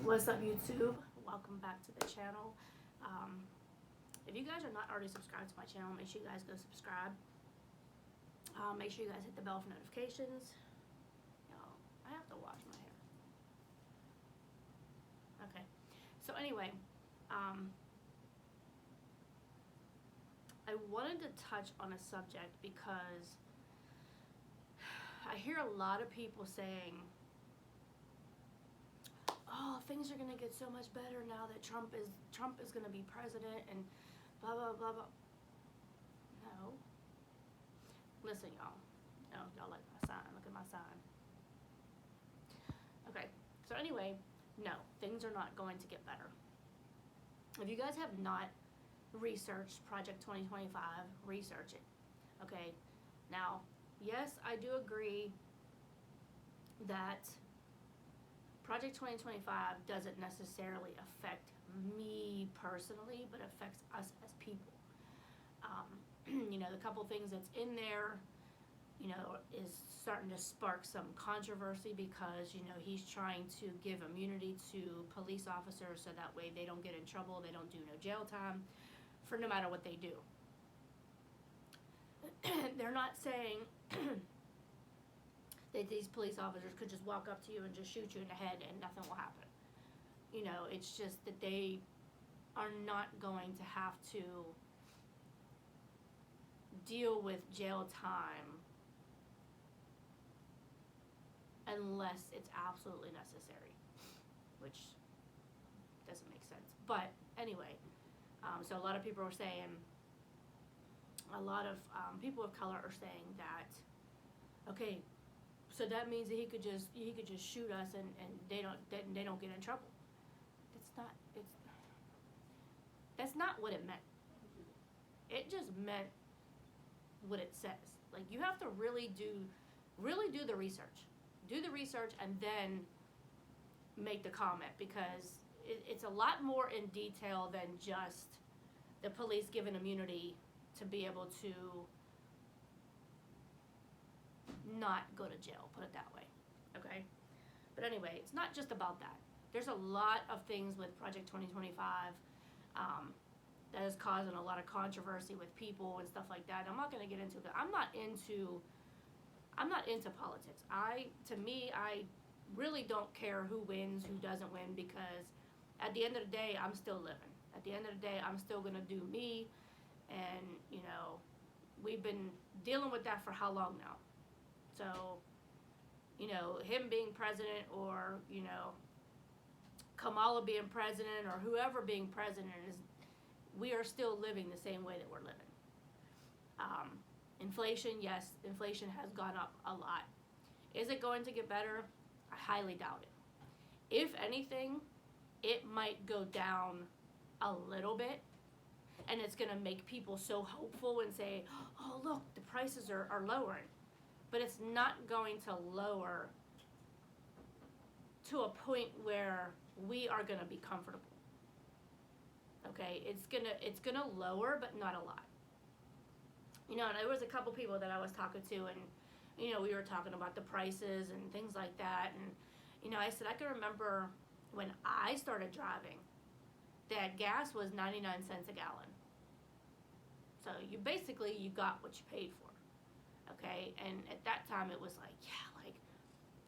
What's up, YouTube? Welcome back to the channel. If you guys are not already subscribed to my channel, make sure you guys go subscribe. Make sure you guys hit the bell for notifications. I have to wash my hair. Okay. So anyway, I wanted to touch on a subject because I hear a lot of people saying, oh, things are gonna get so much better now that Trump is gonna be president and blah blah blah blah. No. Listen, y'all. Oh, y'all like my sign. Look at my sign. Okay. So anyway, no, things are not going to get better. If you guys have not researched Project 2025, research it. Okay. Now, yes, I do agree that Project 2025 doesn't necessarily affect me personally, but affects us as people. The couple things that's in there, is starting to spark some controversy because, he's trying to give immunity to police officers so that way they don't get in trouble, they don't do no jail time for no matter what they do. They're not saying that these police officers could just walk up to you and just shoot you in the head and nothing will happen. It's just that they are not going to have to deal with jail time unless it's absolutely necessary, which doesn't make sense. But anyway, so a lot of people are saying, a lot of people of color are saying that, okay, so that means that he could just shoot us and they don't get in trouble. That's not what it meant. It just meant what it says. Like, you have to really do the research. Do the research and then make the comment, because it's a lot more in detail than just the police given immunity to be able to not go to jail, put it that way. Okay? But anyway, it's not just about that. There's a lot of things with Project 2025 that is causing a lot of controversy with people and stuff like that. I'm not going to get into it. I'm not into politics. To me, I really don't care who wins, who doesn't win, because at the end of the day, I'm still living. At the end of the day, I'm still going to do me, and, we've been dealing with that for how long now? So, him being president, or, Kamala being president, or whoever being president we are still living the same way that we're living. Inflation, yes, inflation has gone up a lot. Is it going to get better? I highly doubt it. If anything, it might go down a little bit, and it's going to make people so hopeful and say, oh, look, the prices are lowering. But it's not going to lower to a point where we are going to be comfortable. Okay, it's gonna lower, but not a lot. And there was a couple people that I was talking to, and we were talking about the prices and things like that, and I said I can remember when I started driving that gas was 99 cents a gallon. So you got what you paid for. Okay, and at that time it was like, yeah, like,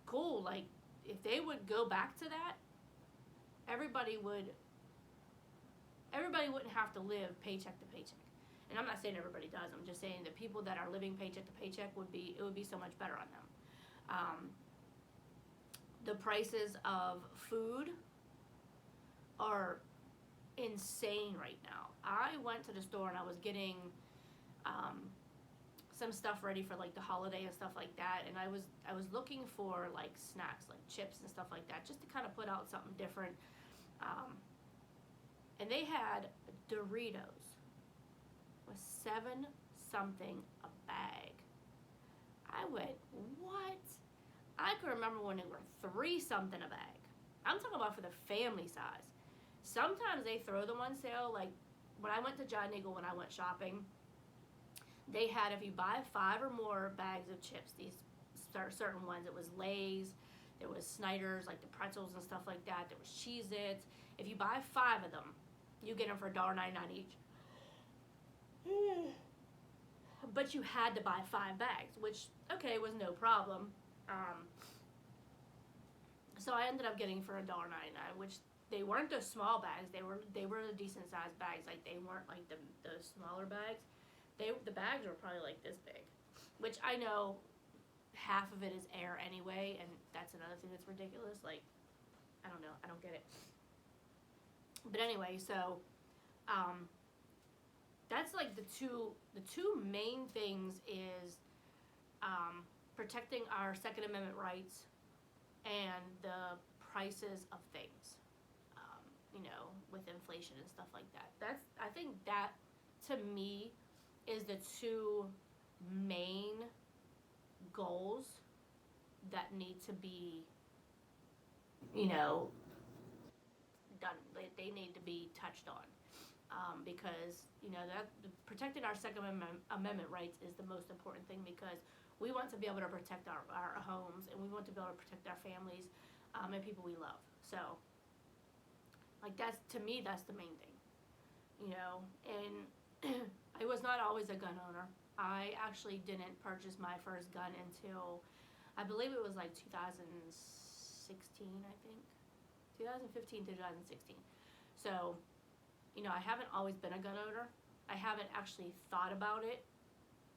cool, like, if they would go back to that, everybody wouldn't have to live paycheck to paycheck. And I'm not saying everybody does. I'm just saying that people that are living paycheck to paycheck would be so much better on them. The prices of food are insane right now. I went to the store and I was getting some stuff ready for like the holiday and stuff like that, and I was looking for like snacks, like chips and stuff like that, just to kind of put out something different. And they had Doritos with $7 something a bag. I went, what? I can remember when they were $3 something a bag. I'm talking about for the family size. Sometimes they throw them on sale. Like when I went to John Eagle, when I went shopping, they had, if you buy 5 or more bags of chips, these certain ones, it was Lay's, There was Snyder's, like the pretzels and stuff like that. There was Cheez-Its. If you buy 5 of them, you get them for $1.99 each. But you had to buy 5 bags, which, okay, was no problem. So I ended up getting for $1.99, which they weren't the small bags. They were the decent sized bags. Like, they weren't like the smaller bags. The bags were probably like this big, which I know half of it is air anyway, and that's another thing that's ridiculous. Like, I don't know, I don't get it. But anyway, so that's like the two main things is protecting our Second Amendment rights and the prices of things. You know, with inflation and stuff like that. I think that to me is the two main goals that need to be, you know, done. They need to be touched on. Because, you know, that protecting our Second Amendment rights is the most important thing, because we want to be able to protect our homes, and we want to be able to protect our families and people we love. So, like, that's, to me, that's the main thing, you know. And I was not always a gun owner. I actually didn't purchase my first gun until, I believe it was like 2016, I think. 2015 to 2016. So, you know, I haven't always been a gun owner. I haven't actually thought about it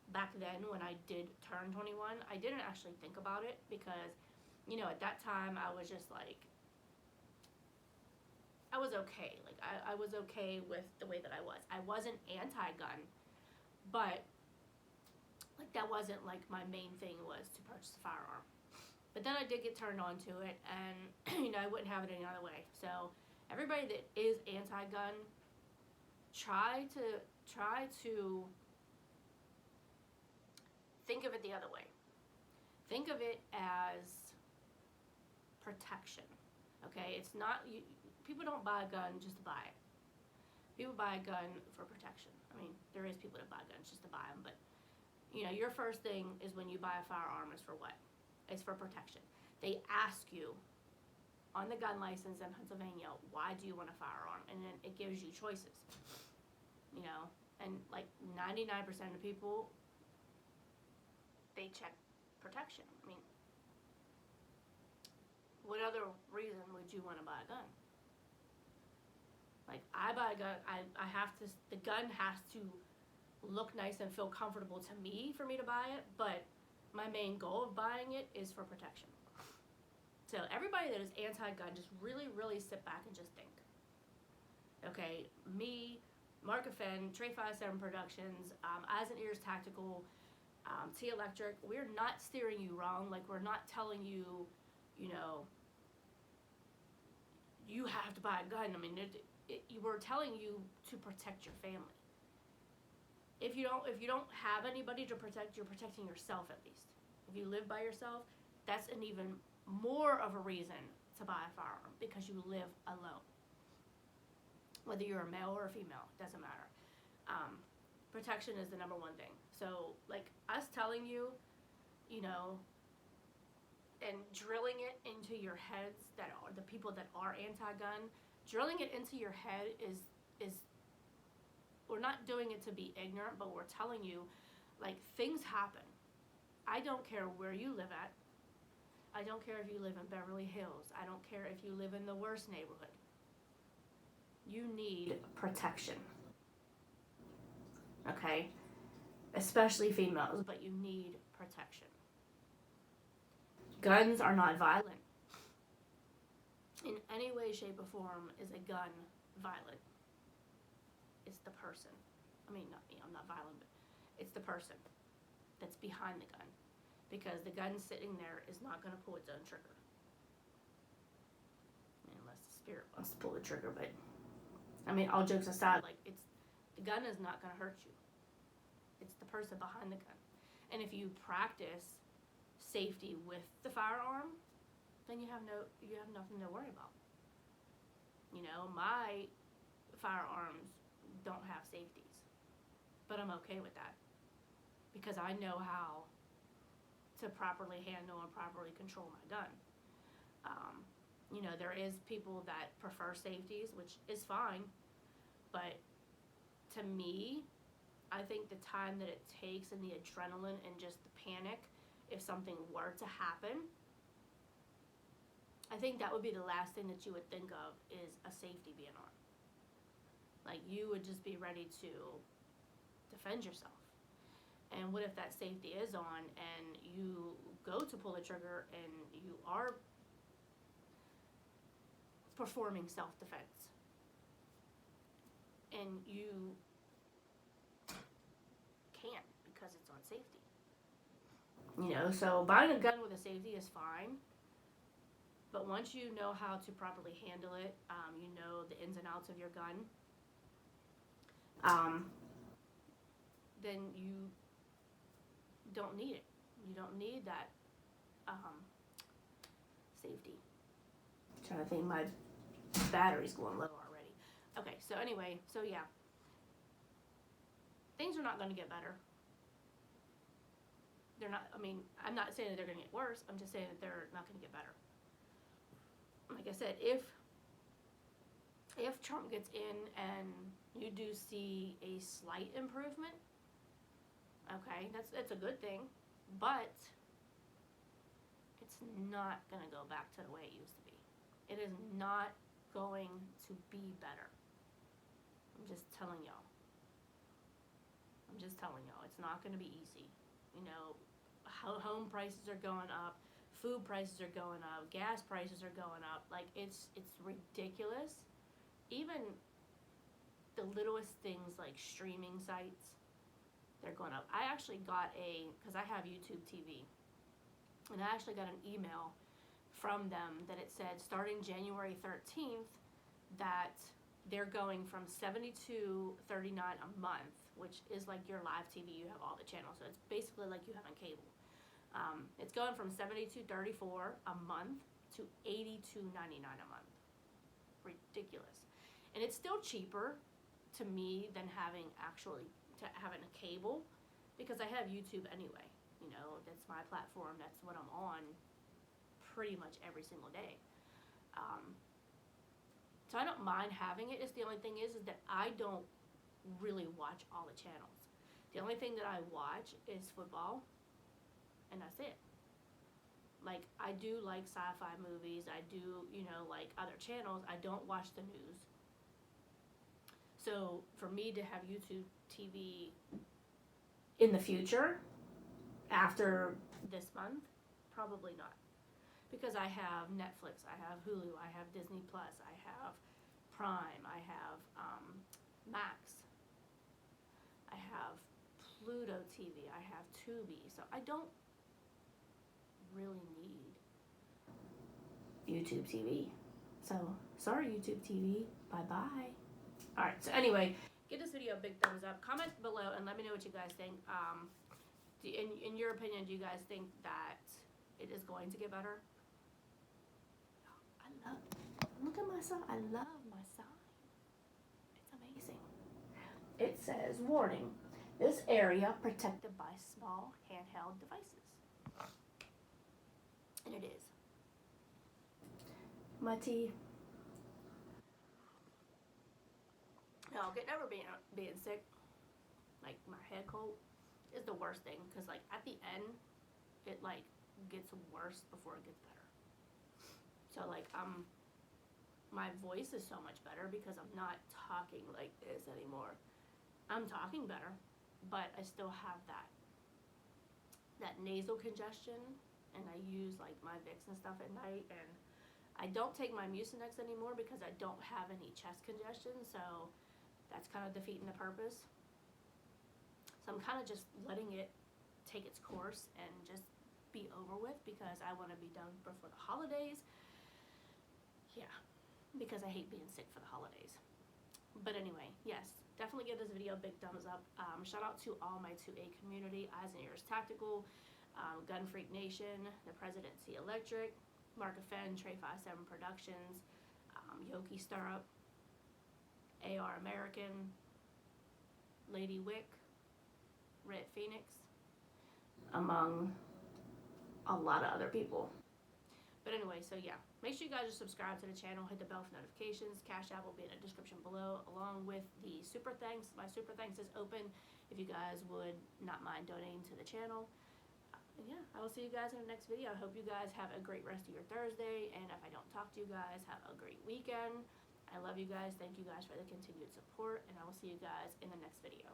back then when I did turn 21. I didn't actually think about it because, you know, at that time I was just like, I was okay. Like, I was okay with the way that I was. I wasn't anti-gun, but, like, that wasn't, like, my main thing was to purchase a firearm. But then I did get turned on to it, and, you know, I wouldn't have it any other way. So, everybody that is anti-gun, try to think of it the other way. Think of it as protection, okay? It's not, people don't buy a gun just to buy it. People buy a gun for protection. I mean, there is people that buy guns just to buy them, but, you know, your first thing is when you buy a firearm is for what? It's for protection. They ask you on the gun license in Pennsylvania, why do you want a firearm? And then it gives you choices, you know, and like 99% of people, they check protection. I mean, what other reason would you want to buy a gun? Like, I buy a gun, I have to, the gun has to look nice and feel comfortable to me for me to buy it, but my main goal of buying it is for protection. So everybody that is anti-gun, just really, really sit back and just think. Okay, me, Mark Fenn, Trey 57 Productions, Eyes and Ears Tactical, T Electric, we're not steering you wrong. Like, we're not telling you, you know, you have to buy a gun. I mean, we're telling you to protect your family. If you don't have anybody to protect, you're protecting yourself at least. If you live by yourself, that's an even more of a reason to buy a firearm, because you live alone. Whether you're a male or a female, doesn't matter. Protection is the number one thing. So, like, us telling you, you know, and drilling it into your heads, that are the people that are anti-gun, drilling it into your head is we're not doing it to be ignorant, but we're telling you, like, things happen. I don't care where you live at. I don't care if you live in Beverly Hills. I don't care if you live in the worst neighborhood. You need protection. Okay? Especially females, but you need protection. Guns are not violent. In any way, shape, or form is a gun violent. It's the person. I mean, not me, I'm not violent, but it's the person that's behind the gun. Because the gun sitting there is not going to pull its own trigger. I mean, unless the spirit wants to pull the trigger, but, I mean, all jokes aside, like, the gun is not going to hurt you. It's the person behind the gun. And if you practice safety with the firearm, then you have nothing to worry about. You know, my firearms don't have safeties, but I'm okay with that, because I know how to properly handle and properly control my gun. You know, there is people that prefer safeties, which is fine, but to me, I think the time that it takes and the adrenaline and just the panic if something were to happen, I think that would be the last thing that you would think of is a safety being on. Like, you would just be ready to defend yourself. And what if that safety is on and you go to pull the trigger and you are performing self-defense and you can't because it's on safety? You know, so buying a gun with a safety is fine, but once you know how to properly handle it, you know the ins and outs of your gun, then you don't need it. You don't need that safety. I'm trying to think, my battery's going low already. Okay, so anyway, so yeah. Things are not going to get better. They're not, I mean, I'm not saying that they're going to get worse. I'm just saying that they're not going to get better. Like I said, if Trump gets in and you do see a slight improvement, okay, that's a good thing, but it's not going to go back to the way it used to be. It is not going to be better. I'm just telling y'all. It's not going to be easy. You know, home prices are going up, food prices are going up, gas prices are going up. Like, it's ridiculous. Even the littlest things like streaming sites, they're going up. I actually got because I have YouTube TV, and I actually got an email from them that it said starting January 13th that they're going from $72.39 a month, which is like your live TV. You have all the channels, so it's basically like you have on cable. It's going from $72.34 a month to $82.99 a month. Ridiculous. And it's still cheaper to me than having a cable, because I have YouTube anyway. You know, that's my platform. That's what I'm on pretty much every single day. So I don't mind having it. It's the only thing is that I don't really watch all the channels. The only thing that I watch is football, and that's it. Like, I do like sci-fi movies. I do, you know, like other channels. I don't watch the news. So for me to have YouTube TV in the future, after this month, probably not. Because I have Netflix, I have Hulu, I have Disney Plus, I have Prime, I have Max, I have Pluto TV, I have Tubi. So I don't really need YouTube TV. So, sorry YouTube TV, bye-bye. Alright, so anyway, give this video a big thumbs up. Comment below and let me know what you guys think. In your opinion, do you guys think that it is going to get better? Look at my sign. I love my sign. It's amazing. It says, warning, this area protected by small handheld devices. And it is. My tea. No, getting over being sick, like my head cold, is the worst thing. Because, like, at the end, it, like, gets worse before it gets better. So, like, my voice is so much better because I'm not talking like this anymore. I'm talking better, but I still have that nasal congestion, and I use like my Vicks and stuff at night, and I don't take my Mucinex anymore because I don't have any chest congestion, so that's kind of defeating the purpose. So I'm kind of just letting it take its course and just be over with because I want to be done before the holidays. Yeah. Because I hate being sick for the holidays. But anyway, yes, definitely give this video a big thumbs up. Shout out to all my 2A community, Eyes and Ears Tactical, Gun Freak Nation, The Presidency Electric, Mark of Fenn, Trey 57 Productions, Yoki Stirrup, AR American, Lady Wick, Red Phoenix, among a lot of other people. But anyway, so yeah. Make sure you guys are subscribed to the channel, hit the bell for notifications. Cash App will be in the description below, along with the Super Thanks. My Super Thanks is open if you guys would not mind donating to the channel. And yeah, I will see you guys in the next video. I hope you guys have a great rest of your Thursday, and if I don't talk to you guys, have a great weekend. I love you guys. Thank you guys for the continued support, and I will see you guys in the next video.